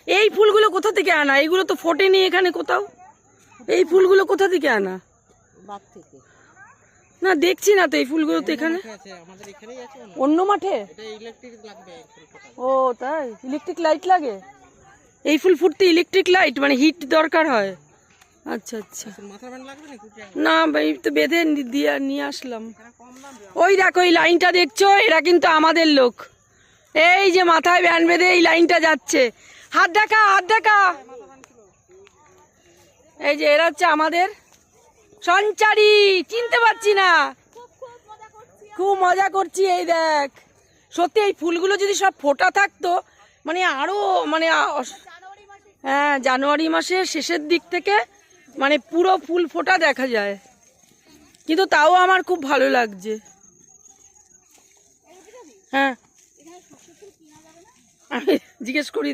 এই ফুলগুলো কোথা থেকে আনা? এইগুলো তো ফোটেনি এখানে কোথাও। এই ফুলগুলো কোথা থেকে আনা? বাগ থেকে না দেখছি না তো এই ফুলগুলো তো এখানে। আমাদের এখানেই আছে অন্য মাঠে? এটা ইলেকট্রিক লাগবে এই ফুল ফোটাতে। ও তাই, ইলেকট্রিক লাইট লাগে? এই ফুল ফুটতে ইলেকট্রিক লাইট মানে হিট দরকার হয়? আচ্ছা আচ্ছা। মাথা ব্যান্ড লাগবে না কুটে? না এই তো বেঁধে দিয়ে নিয়ে আসলাম। ওই দেখো এই লাইনটা দেখছো, এরা কিন্তু আমাদের লোক। এই যে মাথায় ব্যান্ড বেঁধে এই লাইনটা যাচ্ছে, হাত দেখা হাত দেখা। এই যে এরা হচ্ছে আমাদের সঞ্চারী, চিনতে পারছি না। খুব মজা করছি। এই দেখ, সত্যি এই ফুলগুলো যদি সব ফোটা থাকতো মানে আরো মানে হ্যাঁ, জানুয়ারি মাসের শেষের দিক থেকে মানে পুরো ফুল ফোটা দেখা যায়। কিন্তু তাও আমার খুব ভালো লাগছে। হ্যাঁ, আমি জিজ্ঞেস করি।